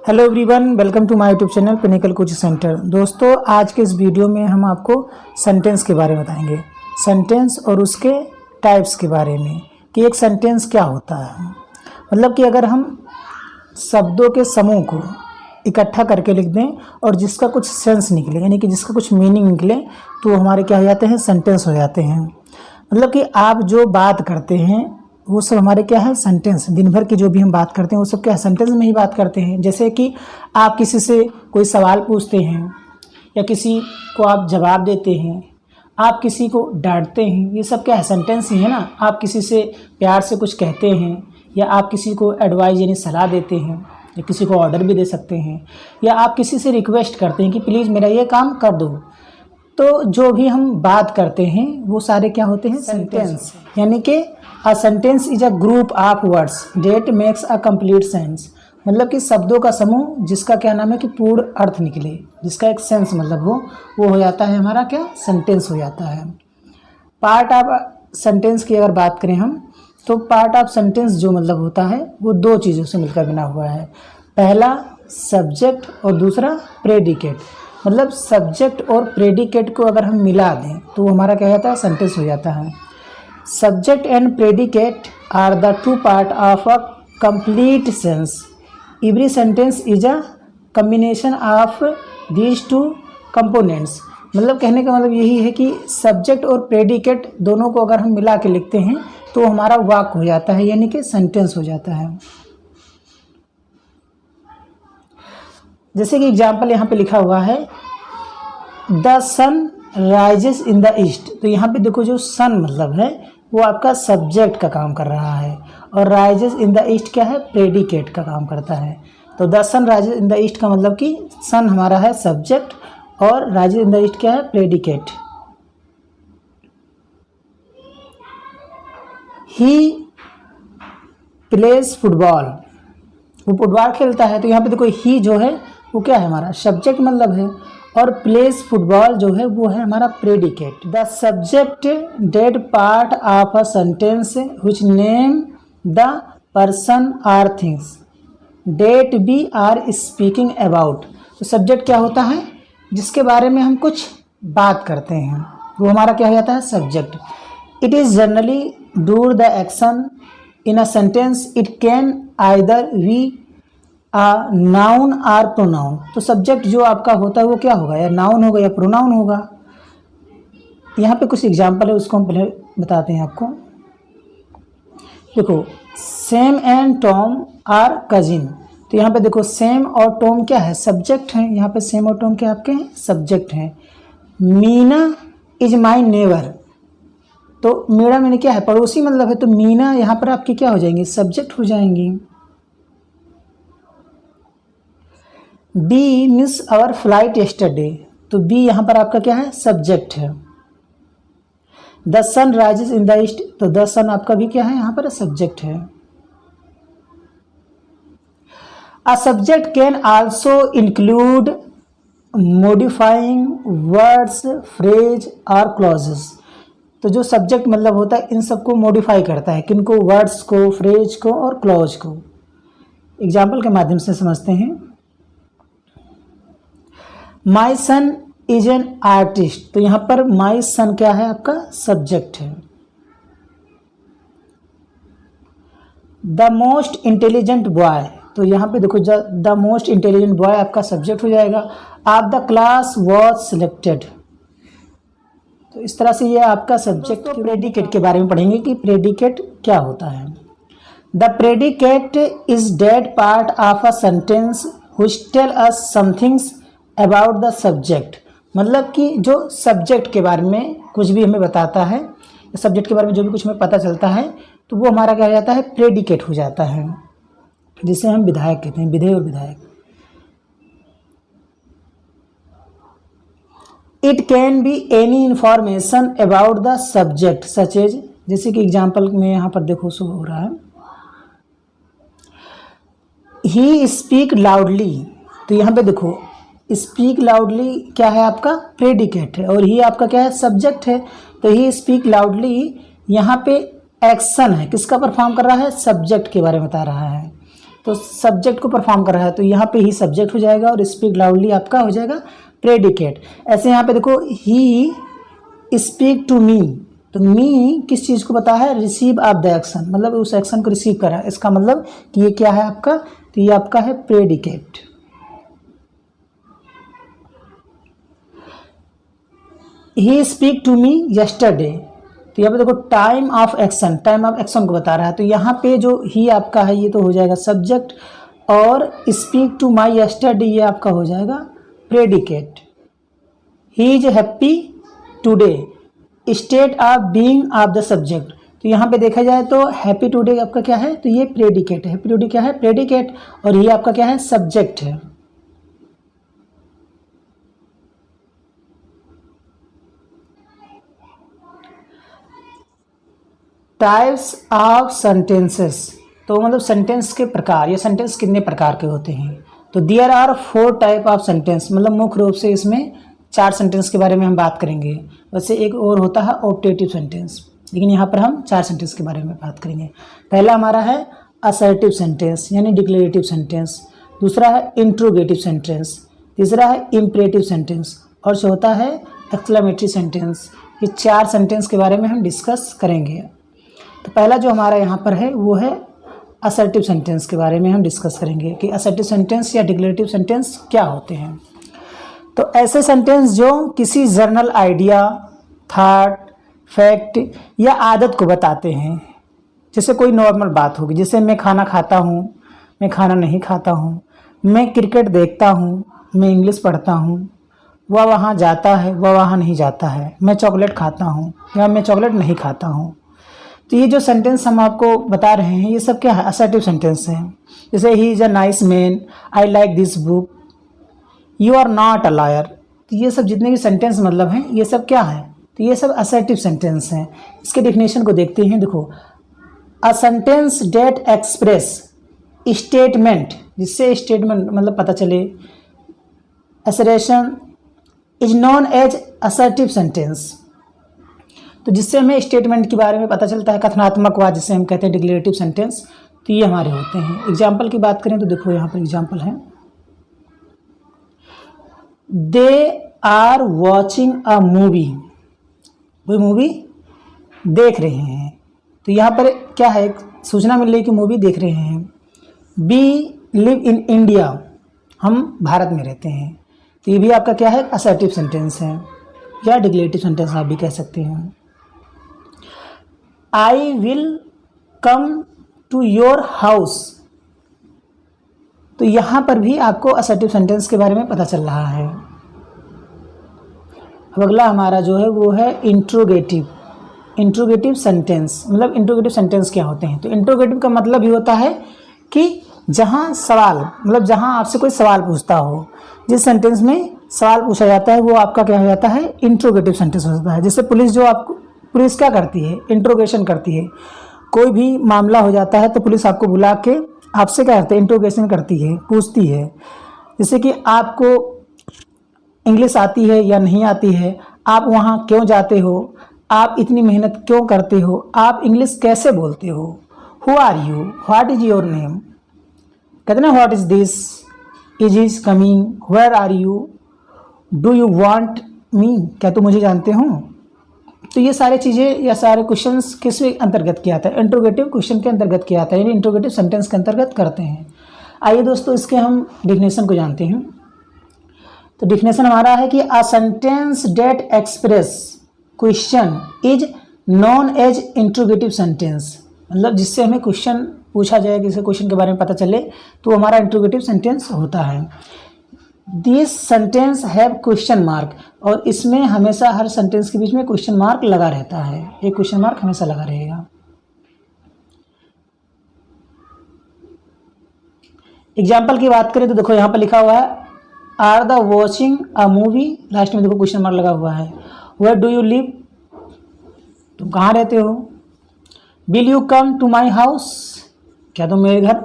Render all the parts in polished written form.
Hello everyone, welcome to my YouTube channel Pinnacle Coaching Centre. दोस्तों, आज के इस वीडियो में हम आपको सेंटेंस के बारे में बताएंगे। सेंटेंस और उसके टाइप्स के बारे में कि एक सेंटेंस क्या होता है। मतलब कि अगर हम शब्दों के समूह को इकट्ठा करके लिख दें और जिसका कुछ सेंस निकले, यानी कि जिसका कुछ मीनिंग निकले, तो हमारे क्या हो जाते हैं, सेंटेंस हो जाते हैं। मतलब कि आप जो बात करते हैं वो सब हमारे क्या है, सेंटेंस। दिन भर की जो भी हम बात करते हैं वो सब क्या है, सेंटेंस में ही बात करते हैं। जैसे कि आप किसी से कोई सवाल पूछते हैं या किसी को आप जवाब देते हैं, आप किसी को डांटते हैं, ये सब क्या है, सेंटेंस ही है ना। आप किसी से प्यार से कुछ कहते हैं या आप किसी को एडवाइस यानी सलाह देते हैं या किसी को ऑर्डर भी दे सकते हैं, या आप किसी से रिक्वेस्ट करते हैं कि प्लीज़ मेरा ये काम कर दो। तो जो भी हम बात करते हैं वो सारे क्या होते हैं, सेंटेंस। यानी कि a sentence is a group of words that makes a complete sense. मतलब कि शब्दों का समूह जिसका क्या नाम है कि पूर्ण अर्थ निकले, जिसका एक सेंस मतलब वो हो जाता है हमारा क्या, सेंटेंस हो जाता है। पार्ट ऑफ सेंटेंस की अगर बात करें हम, तो पार्ट ऑफ सेंटेंस जो मतलब होता है वो दो चीज़ों से मिलकर बना हुआ है। पहला सब्जेक्ट और दूसरा प्रेडिकेट। मतलब सब्जेक्ट और प्रेडिकेट को अगर हम मिला दें तो हमारा क्या होता है, सेंटेंस हो जाता है। Subject and predicate are the two part of a complete sentence. Every sentence is a combination of these two components. मतलब कहने का मतलब यही है कि सब्जेक्ट और प्रेडिकेट दोनों को अगर हम मिला के लिखते हैं तो हमारा वाक्य हो जाता है, यानी कि सेंटेंस हो जाता है। जैसे कि एग्जाम्पल यहाँ पे लिखा हुआ है, the sun rises in the east. तो यहाँ पे देखो, जो सन मतलब है वो आपका सब्जेक्ट का काम कर रहा है और राइजेस इन द ईस्ट क्या है, प्रेडिकेट का काम करता है। तो the sun rises in the east का मतलब कि सन हमारा है सब्जेक्ट और राइजेस इन द ईस्ट क्या है, प्रेडिकेट। ही प्लेज फुटबॉल, वो फुटबॉल खेलता है। तो यहाँ पे देखो, ही जो है वो क्या है, हमारा सब्जेक्ट मतलब है, और प्लेज फुटबॉल जो है वो है हमारा predicate. The subject that part of a sentence which name the person or things that we are speaking about. तो सब्जेक्ट क्या होता है, जिसके बारे में हम कुछ बात करते हैं, वो हमारा क्या हो जाता है, subject. It is generally do the action in a sentence. It can either be noun or pronoun. तो सब्जेक्ट जो आपका होता है वो क्या होगा, या नाउन होगा या प्रोनाउन होगा। यहाँ पे कुछ एग्जांपल है, उसको हम पहले बताते हैं आपको। देखो, Sam and Tom are cousin. तो यहाँ पे देखो, सैम और टॉम क्या है, सब्जेक्ट हैं। यहाँ पे सैम और टॉम क्या आपके हैं, सब्जेक्ट हैं। Meena is my neighbour. तो मेरा मैंने क्या है, पड़ोसी मतलब है। तो मीना यहाँ पर आपकी क्या हो जाएंगी, सब्जेक्ट हो जाएंगी। We miss our flight yesterday. तो बी यहाँ पर आपका क्या है, सब्जेक्ट है। The sun rises in the east. तो द सन आपका भी क्या है, यहाँ पर सब्जेक्ट है। A subject can also include modifying words, phrase or clauses. तो जो सब्जेक्ट मतलब होता है इन सबको मॉडिफाई करता है, किनको, वर्ड्स को, फ्रेज को और क्लॉज को। एग्जाम्पल के माध्यम से समझते हैं। माई सन इज एन आर्टिस्ट। तो यहाँ पर माई सन क्या है, आपका सब्जेक्ट है। The most intelligent boy. तो यहाँ पे देखो, द मोस्ट इंटेलिजेंट बॉय आपका सब्जेक्ट हो जाएगा। Of the class was selected. तो इस तरह से ये आपका सब्जेक्ट। प्रेडिकेट के बारे में पढ़ेंगे कि प्रेडिकेट क्या होता है। The predicate is that part of a sentence which tell us somethings about the subject. मतलब कि जो सब्जेक्ट के बारे में कुछ भी हमें बताता है, सब्जेक्ट के बारे में जो भी कुछ हमें पता चलता है, तो वो हमारा क्या हो जाता है, प्रेडिकेट हो जाता है, जिसे हम विधायक कहते हैं, विधेय और विधायक। It can be any information about the subject such as. जैसे कि एग्जाम्पल में यहाँ पर देखो शो हो रहा है, ही स्पीक लाउडली। तो यहाँ पे देखो, स्पीक लाउडली क्या है, आपका प्रेडिकेट है, और ही आपका क्या है, सब्जेक्ट है। तो ही स्पीक लाउडली यहाँ पे एक्शन है, किसका परफॉर्म कर रहा है, सब्जेक्ट के बारे में बता रहा है। तो सब्जेक्ट को परफॉर्म कर रहा है, तो यहाँ पे ही सब्जेक्ट हो जाएगा और स्पीक लाउडली आपका हो जाएगा प्रेडिकेट। ऐसे यहाँ पे देखो ही स्पीक टू मी, तो मी किस चीज़ को बता है, रिसीव ऑफ द एक्शन, मतलब उस एक्शन को रिसीव करा, इसका मतलब कि ये क्या है आपका, तो ये आपका है predicate. He speak to me yesterday, तो यहाँ पे देखो time of action, time of action को बता रहा है, तो यहाँ पे जो ही आपका है ये तो हो जाएगा सब्जेक्ट, और स्पीक टू माई यस्टरडे ये आपका हो जाएगा predicate. He is happy today, state of being of the subject, तो यहाँ पे देखा जाए तो हैप्पी टुडे आपका क्या है, तो ये प्रेडिकेट है, हैप्पी टुडे क्या है, प्रेडिकेट, और ये आपका क्या है, सब्जेक्ट है। टाइप्स ऑफ सेंटेंसेस, तो मतलब सेंटेंस के प्रकार, ये सेंटेंस कितने प्रकार के होते हैं, तो there are 4 type of sentence, मतलब मुख्य रूप से इसमें 4 सेंटेंस के बारे में हम बात करेंगे। वैसे एक और होता है ऑप्टेटिव सेंटेंस, लेकिन यहाँ पर हम 4 सेंटेंस के बारे में बात करेंगे। पहला हमारा है असर्टिव सेंटेंस यानी डिक्लेरेटिव सेंटेंस, दूसरा है इंट्रोगेटिव सेंटेंस, तीसरा है इम्परेटिव सेंटेंस, और चौथा है एक्सक्लेमेटरी सेंटेंस। ये 4 सेंटेंस के बारे में हम डिस्कस करेंगे। तो पहला जो हमारा यहाँ पर है वो है असर्टिव सेंटेंस के बारे में हम डिस्कस करेंगे कि असर्टिव सेंटेंस या डिक्लेरेटिव सेंटेंस क्या होते हैं। तो ऐसे सेंटेंस जो किसी जर्नल आइडिया, थॉट, फैक्ट या आदत को बताते हैं, जैसे कोई नॉर्मल बात होगी, जैसे मैं खाना खाता हूँ, मैं खाना नहीं खाता हूँ, मैं क्रिकेट देखता हूँ, मैं इंग्लिश पढ़ता हूँ, वह वहाँ जाता है, वह वहाँ नहीं जाता है, मैं चॉकलेट खाता हूँ या मैं चॉकलेट नहीं खाता हूँ। तो ये जो सेंटेंस हम आपको बता रहे हैं ये सब क्या है, असर्टिव सेंटेंस हैं। जैसे he is a nice man, I like this book, you are not a liar, तो ये सब जितने भी सेंटेंस मतलब हैं ये सब क्या है, तो ये सब असर्टिव सेंटेंस हैं। इसके डेफिनेशन को देखते हैं। देखो, a sentence that express statement, जिससे स्टेटमेंट मतलब पता चले, assertion is known as assertive sentence, तो जिससे हमें स्टेटमेंट के बारे में पता चलता है, कथनात्मक वाद जिसे हम कहते हैं डिक्लेरेटिव सेंटेंस, तो ये हमारे होते हैं। एग्जाम्पल की बात करें तो देखो यहाँ पर एग्जाम्पल है, they are watching a movie, वो मूवी देख रहे हैं, तो यहाँ पर क्या है, सूचना मिल रही है कि मूवी देख रहे हैं। बी लिव इन इंडिया, हम भारत में रहते हैं, तो ये भी आपका क्या है, असर्टिव सेंटेंस है या डिक्लेरेटिव सेंटेंस आप भी कह सकते हैं। I will come to your house, तो यहाँ पर भी आपको असर्टिव सेंटेंस के बारे में पता चल रहा है। अब अगला हमारा जो है वो है इंट्रोगेटिव सेंटेंस। मतलब इंट्रोगेटिव सेंटेंस क्या होते हैं, तो इंट्रोगेटिव का मतलब ही होता है कि जहाँ सवाल, मतलब जहाँ आपसे कोई सवाल पूछता हो, जिस सेंटेंस में सवाल पूछा जाता है वो आपका क्या हो जाता है, इंट्रोगेटिव सेंटेंस हो जाता है। जैसे पुलिस क्या करती है, इंट्रोगेशन करती है। कोई भी मामला हो जाता है तो पुलिस आपको बुला के आपसे क्या करते हैं, इंट्रोगेशन करती है, पूछती है। जैसे कि आपको इंग्लिश आती है या नहीं आती है, आप वहाँ क्यों जाते हो, आप इतनी मेहनत क्यों करते हो, आप इंग्लिश कैसे बोलते हो, who are you, what is your name, कहते ना what is this, is coming, where are you, do you want me, क्या तुम मुझे जानते हो। तो ये सारी चीज़ें या सारे क्वेश्चंस किस अंतर्गत किया जाता है, इंट्रोगेटिव क्वेश्चन के अंतर्गत किया जाता है, यानी इंट्रोगेटिव सेंटेंस के अंतर्गत करते हैं। आइए दोस्तों इसके हम डेफिनेशन को जानते हैं। तो डेफिनेशन हमारा है कि a sentence that express question is known as interrogative sentence, मतलब जिससे हमें क्वेश्चन पूछा जाए, किसी क्वेश्चन के बारे में पता चले, तो हमारा इंट्रोगेटिव सेंटेंस होता है। This sentence have question mark, और इसमें हमेशा हर सेंटेंस के बीच में क्वेश्चन मार्क लगा रहता है, एक क्वेश्चन मार्क हमेशा लगा रहेगा। एग्जाम्पल की बात करें तो देखो यहाँ पर लिखा हुआ है are they watching a movie, last में देखो क्वेश्चन मार्क लगा हुआ है। वेयर डू यू लिव, तुम कहाँ रहते हो। Will you come to my house, क्या तुम मेरे घर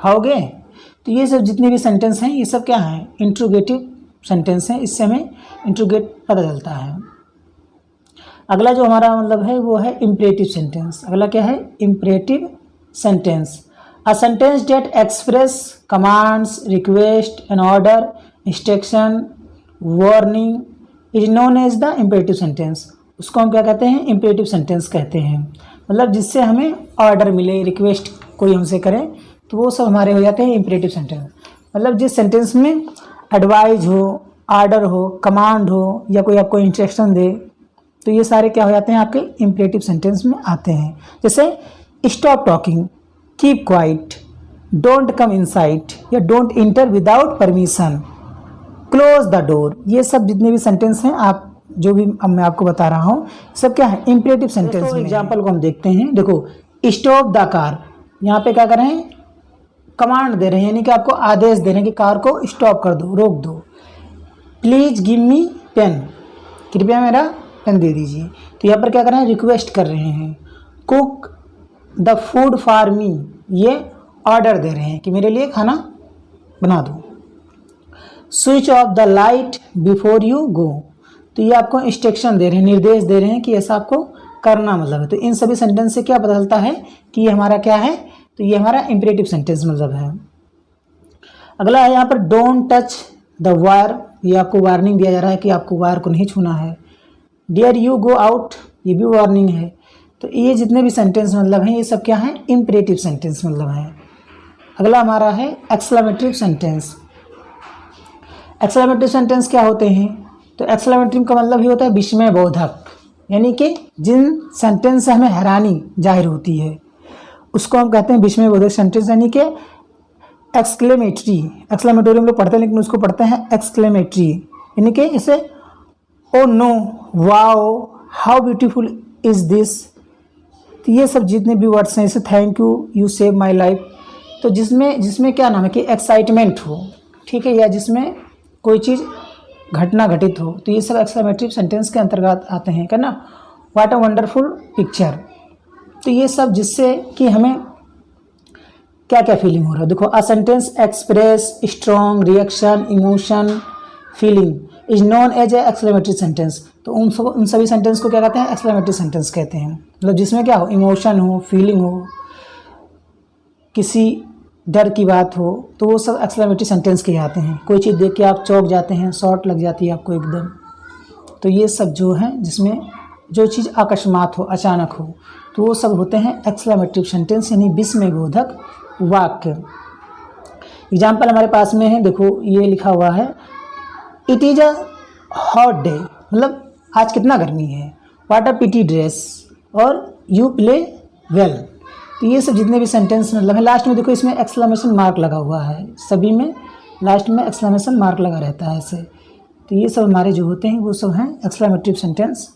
आओगे। तो ये सब जितने भी सेंटेंस हैं ये सब क्या हैं, इंट्रोगेटिव सेंटेंस हैं, इससे हमें इंट्रोगेट पता चलता है। अगला जो हमारा मतलब है वो है इम्परेटिव सेंटेंस। अगला क्या है, imperative sentence. A sentence that express commands, request, an order, instruction, warning is known as the imperative sentence. उसको हम क्या कहते हैं? इम्पेरेटिव सेंटेंस कहते हैं। मतलब जिससे हमें ऑर्डर मिले, रिक्वेस्ट कोई हमसे करे, तो वो सब हमारे हो जाते हैं इम्पेरेटिव सेंटेंस। मतलब जिस सेंटेंस में एडवाइज हो, ऑर्डर हो, कमांड हो, या कोई आपको इंस्ट्रक्शन दे, तो ये सारे क्या हो जाते हैं? आपके इम्पेरेटिव सेंटेंस में आते हैं। जैसे stop talking, keep quiet, don't come inside, या don't enter without permission, close the door. ये सब जितने भी सेंटेंस हैं, आप जो भी अब मैं आपको बता रहा हूँ, सब क्या है? Imperative sentence. तो एग्जाम्पल को हम देखते हैं। देखो, स्टॉप द कार, यहाँ पे क्या कर रहे हैं? कमांड दे रहे हैं, यानी कि आपको आदेश दे रहे हैं कि कार को स्टॉप कर दो, रोक दो। प्लीज गिव मी पेन, कृपया मेरा पेन दे दीजिए। तो यहाँ पर क्या कर रहे हैं? रिक्वेस्ट कर रहे हैं। Cook the food for me, ये ऑर्डर दे रहे हैं कि मेरे लिए खाना बना दो। Switch off the light before you go, तो ये आपको इंस्ट्रक्शन दे रहे हैं, निर्देश दे रहे हैं कि ऐसा आपको करना मतलब है। तो इन सभी सेंटेंस से क्या पता चलता है कि ये हमारा क्या है? तो ये हमारा इम्पेरेटिव सेंटेंस मतलब है। अगला है यहाँ पर डोंट टच द वायर, ये आपको वार्निंग दिया जा रहा है कि आपको वायर को नहीं छूना है। डियर यू गो आउट, ये भी वार्निंग है। तो ये जितने भी सेंटेंस मतलब हैं, ये सब क्या है? इम्पेरेटिव सेंटेंस मतलब है। अगला हमारा है एक्सक्लेमेटरी सेंटेंस। एक्सक्लेमेटरी सेंटेंस क्या होते हैं? तो एक्सक्लेमेटरी का मतलब ही होता है विस्मय बोधक, यानी कि जिन सेंटेंस से हमें हैरानी जाहिर होती है, उसको हम कहते हैं विस्मय बोधक सेंटेंस, यानी कि एक्सक्लेमेटरी। एक्सक्लेमेटरी हम लोग पढ़ते हैं, लेकिन उसको पढ़ते हैं एक्सक्लेमेटरी, यानी कि इसे oh no, wow, how beautiful is this. तो ये सब जितने भी वर्ड्स हैं, जैसे thank you, you save my life, तो जिसमें क्या नाम है कि एक्साइटमेंट हो, ठीक है, या जिसमें कोई चीज़ घटना घटित हो, तो ये सब एक्सक्लेमेटरी सेंटेंस के अंतर्गत आते हैं, क्या ना। व्हाट अ वंडरफुल पिक्चर, तो ये सब जिससे कि हमें क्या क्या फीलिंग हो रहा है। देखो, a sentence express strong reaction, emotion, feeling is known as a exclamatory sentence. तो उन सभी सेंटेंस को क्या कहते हैं? एक्सक्लेमेटरी सेंटेंस कहते हैं। मतलब जिसमें क्या हो? इमोशन हो, फीलिंग हो, किसी डर की बात हो, तो वो सब एक्सक्लेमेटरी सेंटेंस के आते हैं। कोई चीज़ देख के आप चौंक जाते हैं, शॉर्ट लग जाती है आपको एकदम, तो ये सब जो है जिसमें जो चीज़ अकस्मात हो, अचानक हो, तो वो सब होते हैं एक्सक्लेमेटरी सेंटेंस, यानी विस्मय बोधक वाक्य। एग्जाम्पल हमारे पास में है, देखो ये लिखा हुआ है, it is a hot day, मतलब आज कितना गर्मी है। व्हाट अ पिटी ड्रेस, और यू प्ले वेल। तो ये सब जितने भी सेंटेंस मतलब है, लास्ट में देखो इसमें एक्सक्लेमेशन मार्क लगा हुआ है, सभी में लास्ट में एक्सक्लेमेशन मार्क लगा रहता है ऐसे। तो ये सब हमारे जो होते हैं वो सब हैं एक्सक्लेमेटरी सेंटेंस